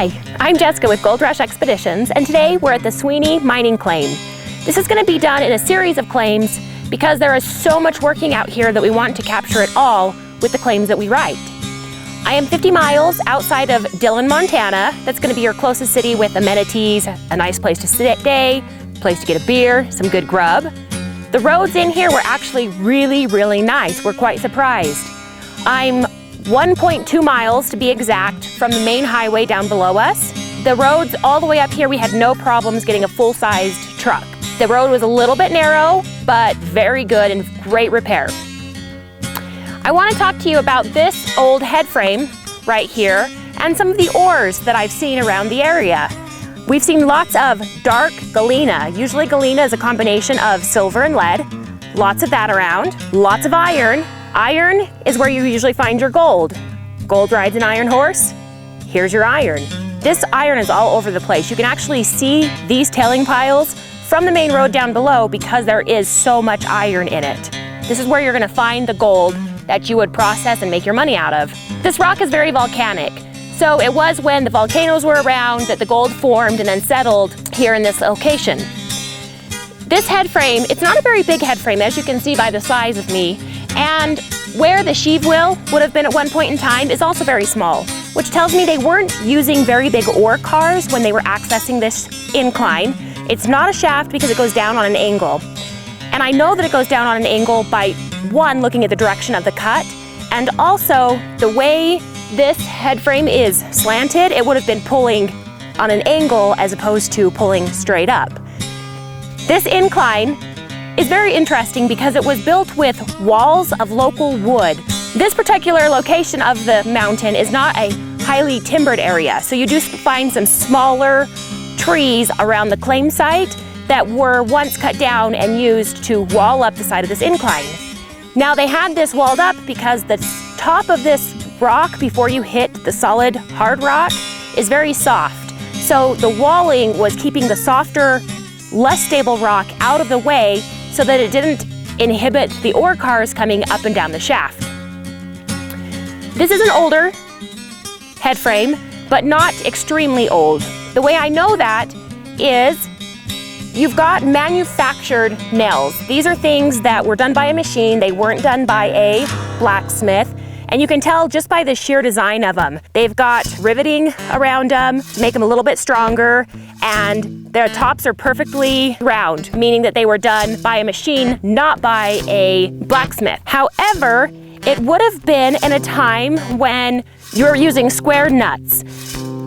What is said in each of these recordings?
Hi, I'm Jessica with Gold Rush Expeditions, and today we're at the Sweeney mining claim. This is going to be done in a series of claims because there is so much working out here that we want to capture it all with the claims that we write. I am 50 miles outside of Dillon, Montana. That's going to be your closest city with amenities, a nice place to stay, place to get a beer, some good grub. The roads in here were actually really nice. We're quite surprised. I'm 1.2 miles to be exact from the main highway down below us. The roads all the way up here, we had no problems getting a full-sized truck. The road was a little bit narrow, but very good and great repair. I want to talk to you about this old head frame right here and some of the ores that I've seen around the area. We've seen lots of dark galena. Usually galena is a combination of silver and lead. Lots of that around. Lots of iron. Iron is where you usually find your gold. Gold rides an iron horse. Here's your iron. This iron is all over the place. You can actually see these tailing piles from the main road down below because there is so much iron in it. This is where you're going to find the gold that you would process and make your money out of. This rock is very volcanic. So it was when the volcanoes were around that the gold formed and then settled here in this location. This head frame, it's not a very big head frame, as you can see by the size of me. And where the sheave wheel would have been at one point in time is also very small, which tells me they weren't using very big ore cars when they were accessing this incline. It's not a shaft because it goes down on an angle. And I know that it goes down on an angle by, one, looking at the direction of the cut, and also the way this head frame is slanted, it would have been pulling on an angle as opposed to pulling straight up. This incline is very interesting because it was built with walls of local wood. This particular location of the mountain is not a highly timbered area, so you do find some smaller trees around the claim site that were once cut down and used to wall up the side of this incline. Now they had this walled up because the top of this rock before you hit the solid hard rock is very soft. So the walling was keeping the softer, less stable rock out of the way so that it didn't inhibit the ore cars coming up and down the shaft. This is an older head frame, but not extremely old. The way I know that is you've got manufactured nails. These are things that were done by a machine. They weren't done by a blacksmith. And you can tell just by the sheer design of them. They've got riveting around them to make them a little bit stronger, and their tops are perfectly round, meaning that they were done by a machine, not by a blacksmith. However, it would have been in a time when you're using square nuts.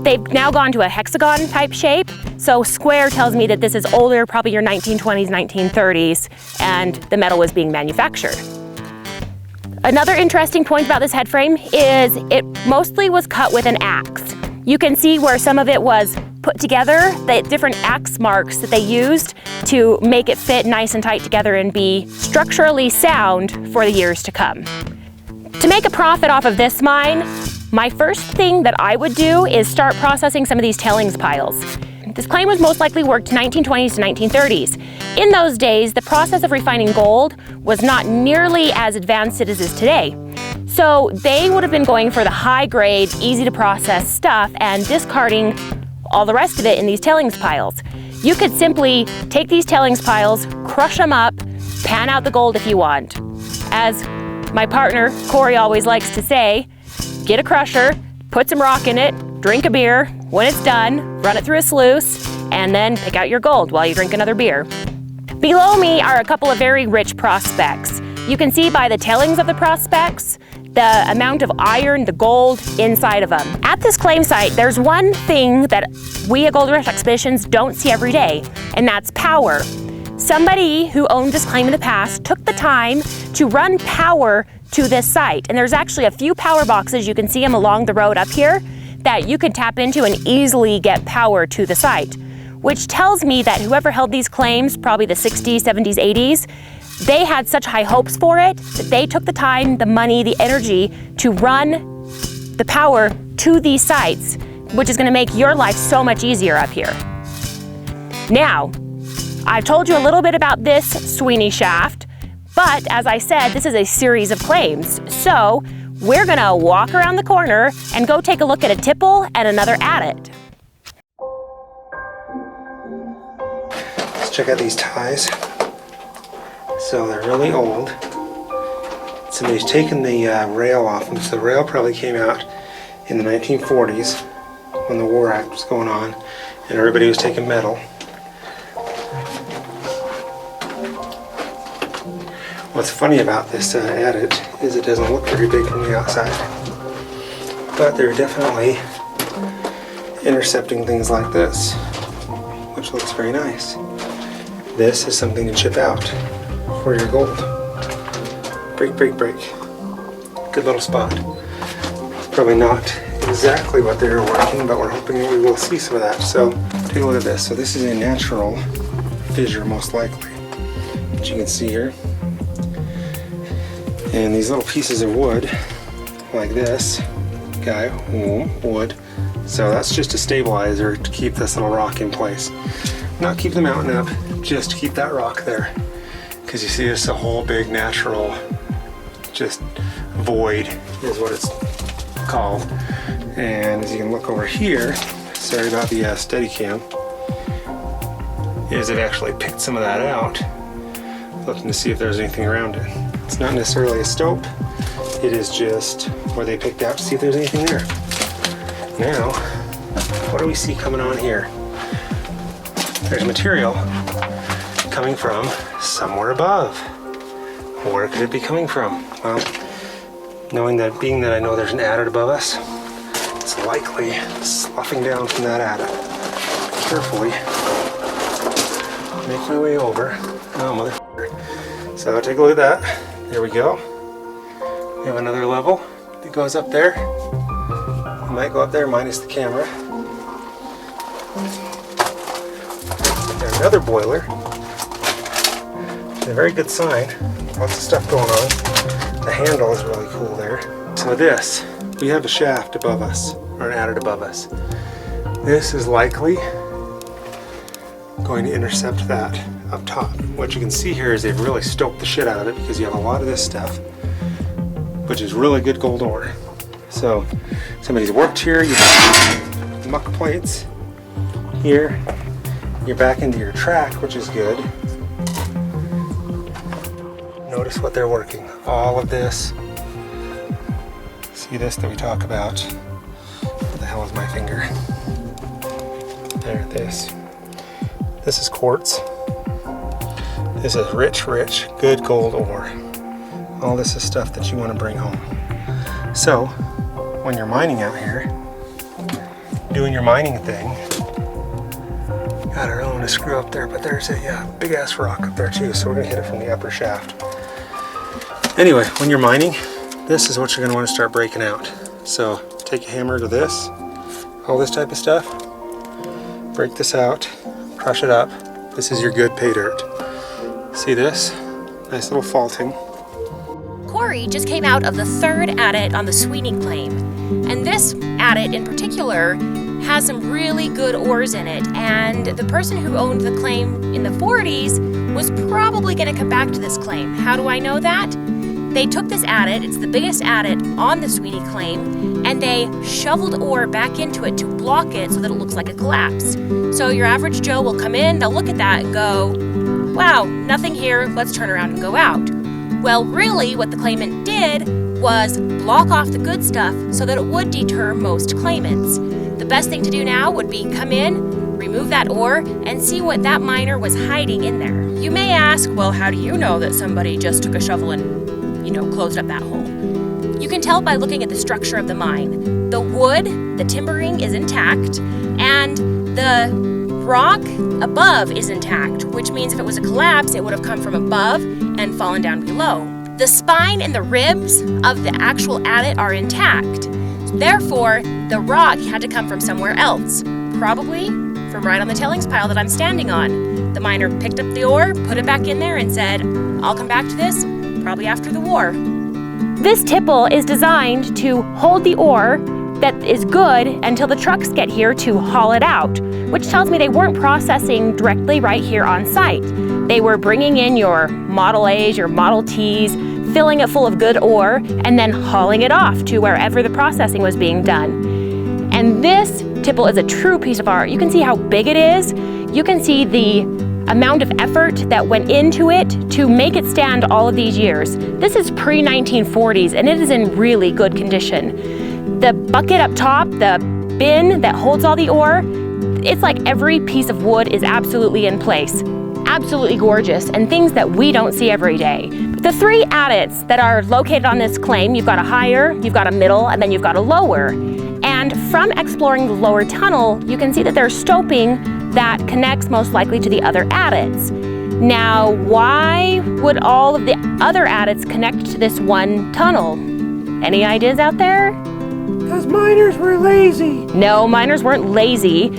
They've now gone to a hexagon type shape, so square tells me that this is older, probably your 1920s, 1930s, and the metal was being manufactured. Another interesting point about this head frame is it mostly was cut with an axe. You can see where some of it was put together, the different axe marks that they used to make it fit nice and tight together and be structurally sound for the years to come. To make a profit off of this mine, my first thing that I would do is start processing some of these tailings piles. This claim was most likely worked 1920s to 1930s. In those days, the process of refining gold was not nearly as advanced as it is today. So they would have been going for the high grade, easy to process stuff and discarding all the rest of it in these tailings piles. You could simply take these tailings piles, crush them up, pan out the gold if you want. As my partner, Corey, always likes to say, get a crusher, put some rock in it, drink a beer. When it's done, run it through a sluice, and then pick out your gold while you drink another beer. Below me are a couple of very rich prospects. You can see by the tailings of the prospects the amount of iron, the gold inside of them. At this claim site, there's one thing that we at Gold Rush Expeditions don't see every day, and that's power. Somebody who owned this claim in the past took the time to run power to this site, and there's actually a few power boxes, you can see them along the road up here, that you can tap into and easily get power to the site, which tells me that whoever held these claims, probably the 60s, 70s, 80s, they had such high hopes for it that they took the time, the money, the energy to run the power to these sites, which is going to make your life so much easier up here. Now, I've told you a little bit about this Sweeney shaft, but as I said, this is a series of claims. So we're gonna walk around the corner and go take a look at a tipple and another at it. check out these ties. So they're really old. Somebody's taken the rail off them. So the rail probably came out in the 1940s when the War Act was going on and everybody was taking metal. What's funny about this adit is it doesn't look very big from the outside, but they're definitely intercepting things like this, which looks very nice. This is something to chip out for your gold. Break, break, break. Good little spot. Probably not exactly what they were working, but we're hoping that we will see some of that. So take a look at this. So this is a natural fissure, most likely, which you can see here. And these little pieces of wood, like this guy, wood. So that's just a stabilizer to keep this little rock in place. Not keep the mountain up, just to keep that rock there. Because you see this a whole big natural, just void is what it's called. And as you can look over here, sorry about the Steadicam, is it actually picked some of that out, looking to see if there's anything around it. It's not necessarily a stope, it is just where they picked out to see if there's anything there. Now, what do we see coming on here? There's material coming from somewhere above. Where could it be coming from? Well, being that I know there's an adit above us, it's likely sloughing down from that adit. Carefully make my way over. Oh, motherfucker. So take a look at that. There we go. We have another level that goes up there. I might go up there minus the camera. There's another boiler. A very good sign. Lots of stuff going on. The handle is really cool there. So this, we have a shaft above us, or an adit above us. This is likely going to intercept that up top. What you can see here is they've really stoked the shit out of it because you have a lot of this stuff, which is really good gold ore. So somebody's worked here, you have muck plates here, you're back into your track, which is good. Notice what they're working. All of this. See this that we talk about? What the hell is my finger? There, this. This is quartz. This is rich, good gold ore. All this is stuff that you want to bring home. So, when you're mining out here, doing your mining thing, God, I don't want to screw up there, but there's a big ass rock up there too, so we're going to hit it from the upper shaft. Anyway, when you're mining, this is what you're going to want to start breaking out. So, take a hammer to this, all this type of stuff, break this out, crush it up. This is your good pay dirt. See this? Nice little faulting. Corey just came out of the third adit on the Sweeney claim. And this adit in particular has some really good ores in it. And the person who owned the claim in the 40s was probably going to come back to this claim. How do I know that? They took this adit, it's the biggest adit on the Sweeney claim, and they shoveled ore back into it to block it so that it looks like a collapse. So your average Joe will come in, they'll look at that and go, wow, nothing here, let's turn around and go out. Well, really, what the claimant did was block off the good stuff so that it would deter most claimants. The best thing to do now would be come in, remove that ore, and see what that miner was hiding in there. You may ask, well, how do you know that somebody just took a shovel and closed up that hole? You can tell by looking at the structure of the mine. The wood, the timbering is intact, and the rock above is intact, which means if it was a collapse, it would have come from above and fallen down below. The spine and the ribs of the actual adit are intact. Therefore, the rock had to come from somewhere else, probably from right on the tailings pile that I'm standing on. The miner picked up the ore, put it back in there, and said, I'll come back to this probably after the war. This tipple is designed to hold the ore that is good until the trucks get here to haul it out, which tells me they weren't processing directly right here on site. They were bringing in your Model A's, your Model T's, filling it full of good ore, and then hauling it off to wherever the processing was being done. And this tipple is a true piece of art. You can see how big it is. You can see the amount of effort that went into it to make it stand all of these years. This is pre-1940s and it is in really good condition. The bucket up top, the bin that holds all the ore, it's like every piece of wood is absolutely in place. Absolutely gorgeous, and things that we don't see every day. The three adits that are located on this claim, you've got a higher, you've got a middle, and then you've got a lower. And from exploring the lower tunnel, you can see that there's stoping that connects most likely to the other adits. Now, why would all of the other adits connect to this one tunnel? Any ideas out there? Because miners were lazy. No, miners weren't lazy.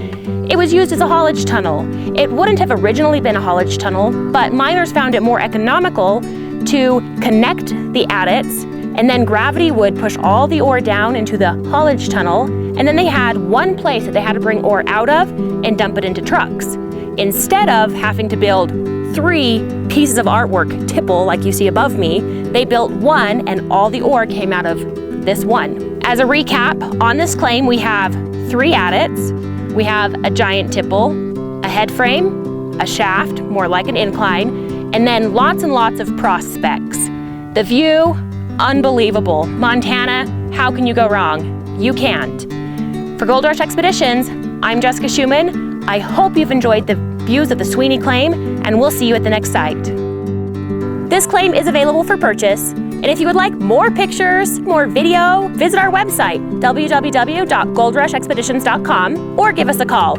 It was used as a haulage tunnel. It wouldn't have originally been a haulage tunnel, but miners found it more economical to connect the adits, and then gravity would push all the ore down into the haulage tunnel, and then they had one place that they had to bring ore out of and dump it into trucks. Instead of having to build 3 pieces of artwork tipple like you see above me, they built one and all the ore came out of this one. As a recap, on this claim we have 3 adits. We have a giant tipple, a head frame, a shaft, more like an incline, and then lots and lots of prospects. The view, unbelievable. Montana, how can you go wrong? You can't. For Gold Rush Expeditions, I'm Jessica Schumann. I hope you've enjoyed the views of the Sweeney Claim, and we'll see you at the next site. This claim is available for purchase, and if you would like more pictures, more video, visit our website, www.goldrushexpeditions.com, or give us a call.